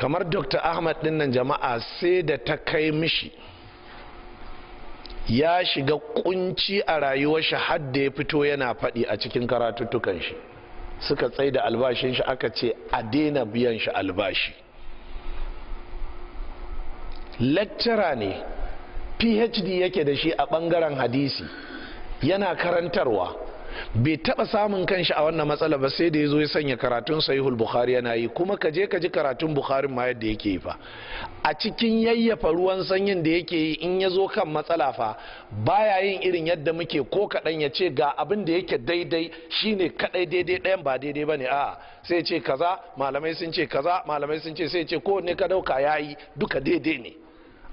kamar Dr. Ahmad dinnan jama'a sai da ta kai mishi ya shiga kunci a rayuwar shi har da ya fito yana faɗi a cikin karatuttukan shi, suka tsaye da albashin shi aka ce a daina biyan shi albashi. Lecturer ne, PhD yake da shi a ɓangaren hadisi, yana karantarwa, bai taɓa samun kanshi a wannan matsala ba sai da ya zo ya sanya karatun sahihul bukhari yana yi. Kuma ka je ka ji karatun bukhari ma yadda yake yi fa, a cikin yayyafa ruwan sanyin da yake yi in ya zo kan matsala fa baya yin irin yadda muke ko kaɗan ya ce ga abin da yake daidai shine kaɗai daidai, ɗayan ba daidai ba ne, a sai ce kaza malamai sun ce kaza malamai sun ce, sai ce kowanne ka ɗauka ya yi duka daidai ne.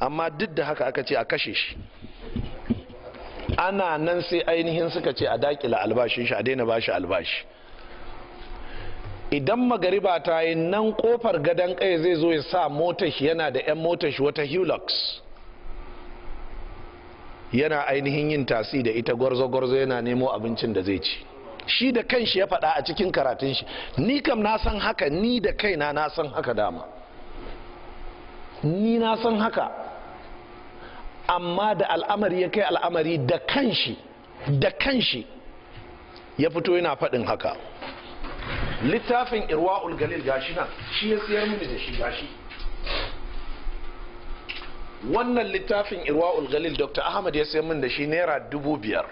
Amma duk da haka aka ce a kashe shi. Ana nan sai ainihin suka ce a dakila albashin shi, a daina bashi albashi. Idan magariba ta yi nan kofar gadon kai zai zo ya sa motar shi, yana da 'yan motar shi wata Hilux, yana ainihin yin tasi da ita gwarzo-gwarzo yana nemo abincin da zai ci. Shi da kanshi ya faɗa a cikin karatun shi, ni kam na san haka, ni da kaina na san haka dama, ni na san haka. Amma da al'amari ya kai al'amari da kanshi ya fito yana faɗin haka. Littafin Irwa'ul Galil gashi nan, shi ya siyar mini da shi gashi. Wannan littafin Irwa'ul Galil Dr. Ahmad ya siyar mini da shi naira 5,000.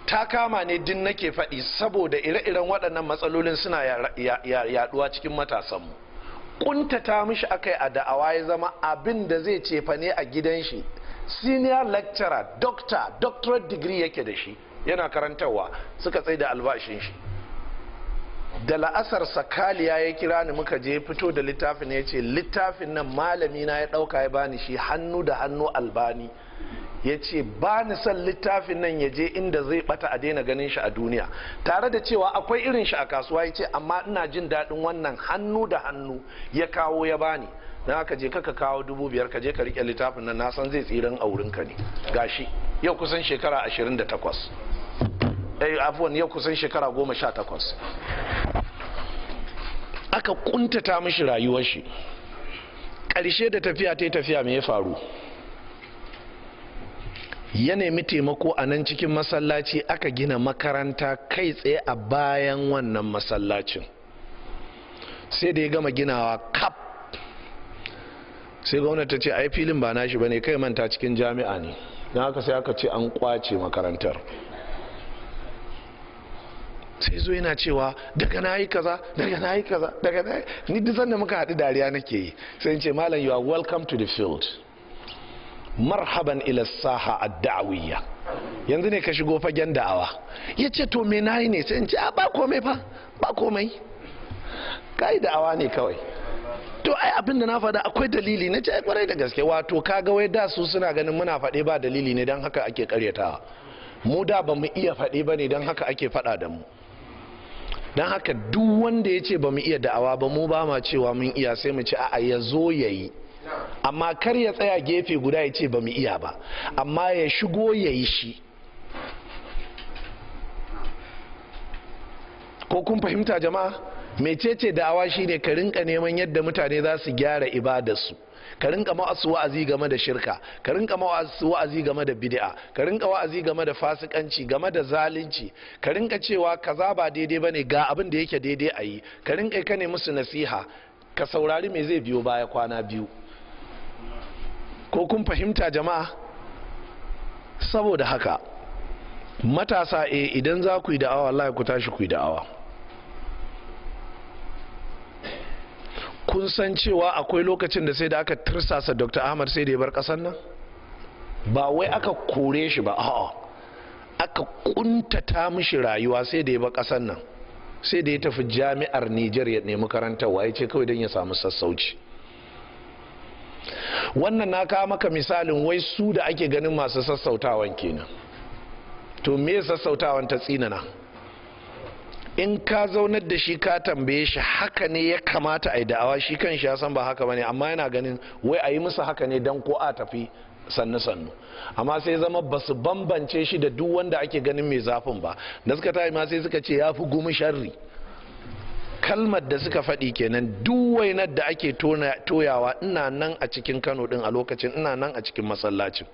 Ta kama ne din nake faɗi saboda ire-iren waɗannan matsalolin suna yaɗuwa cikin matasanmu. Kuntata mishi akai a da'awa ya zama abin da zai cefa ne a gidan shi. Senior lecturer, doctorate degree yake da shi, yana karantarwa, suka tsaye da albashin shi. Da la'asar sakaliya ya kira ni muka je fito da littafin, ya ce littafin nan malami na ya ɗauka ya bani shi hannu da hannu Albani, ya ce ba ni son littafin nan ya je inda zai bata a daina ganin shi a duniya, tare da cewa akwai irin shi a kasuwa. Ya ce amma ina jin daɗin wannan hannu da hannu ya kawo ya bani, na aka je kaka kawo 5,000 ka je ka rike littafin nan, na san zai tsirin a wurinka ne. Gashi yau kusan shekara 28, afuwan yau kusan shekara 18 aka kuntata mishi rayuwar shi. Ƙarshe da tafiya ta tafiya me ya faru? Ya nemi taimako a nan cikin masallaci, aka gina makaranta kai tsaye a bayan wannan masallacin. Sai da ya gama ginawa kap, sai gwamnati ta ce ai filin ba nashi bane, kai manta cikin jami'a ne, don haka sai aka ce an kwace makarantar. Sai zo yana cewa daga na yi kaza, daga na yi kaza, daga na yi, ni duk sanda muka haɗu dariya nake yi. Sai in ce malam, you are welcome to the field, marhaban ila saha ad-da'wiyya, yanzu ne ka shigo fagen da'awa. Ya ce to me nayi ne? Sai in ce ba komai fa, ba komai, kai da'awa ne kawai. To ai abin da na faɗa akwai dalili. Na ce ai kwarai da gaske. Wato kaga wai da su suna ganin muna faɗe ba dalili ne, don haka ake karyatawa. Mu da ba mu iya faɗe ba ne, don haka ake faɗa da mu. Don haka duk wanda ya ce ba mu iya da'awa ba, mu ba ma cewa mun iya, sai mu ce a'a ya zo ya yi. Amma kar ya tsaya gefe guda ya ce ba mu iya ba, amma ya shigo ya yi shi. Ko kun fahimta jama'a? Mecece da'awa shine ka rinka neman yadda mutane za su gyara ibadarsu, ka rinka ma'asu wa'azi game da shirka, ka rinka ma'asu wa'azi game da bid'a, ka rinka wa'azi game da fasikanci, game da zalunci, ka rinka cewa kaza ba daidai bane, ga abin da yake daidai a yi, ka rinka kane musu nasiha, ka saurari me zai biyo baya kwana biyu. Ko kun fahimta jama'a? Saboda haka matasa, idan za ku yi da'awa wallahi ku tashi ku yi da'awa. Kun san cewa akwai lokacin da sai da aka tirsasa Dr. Ahmad sai da ya bar ƙasar nan? Ba wai aka kore shi ba, a'a, aka kuntata mishi rayuwa sai da ya bar ƙasar nan. Sai da ya tafi jami'ar Nijar ya nemi karantarwa, ya ce kawai don ya samu sassauci. Wannan na kawo maka misalin wai su da ake ganin masu sassautawan kenan. To me sassautawan ta tsinana? In ka zaunar da shi ka tambaye shi haka ne ya kamata a yi da'awa, shi kan shi ya san ba haka bane, amma yana ganin wai a yi musu haka ne don ko a tafi sannu-sannu. Amma sai zama ba su bambance shi da duk wanda ake ganin mai zafin ba, da suka tayi ma sai suka ce ya fi gumi sharri. kalmar da suka faɗi kenan. Duk wainar da ake toyawa ina nan a cikin Kano din a lokacin, ina nan a cikin masallacin.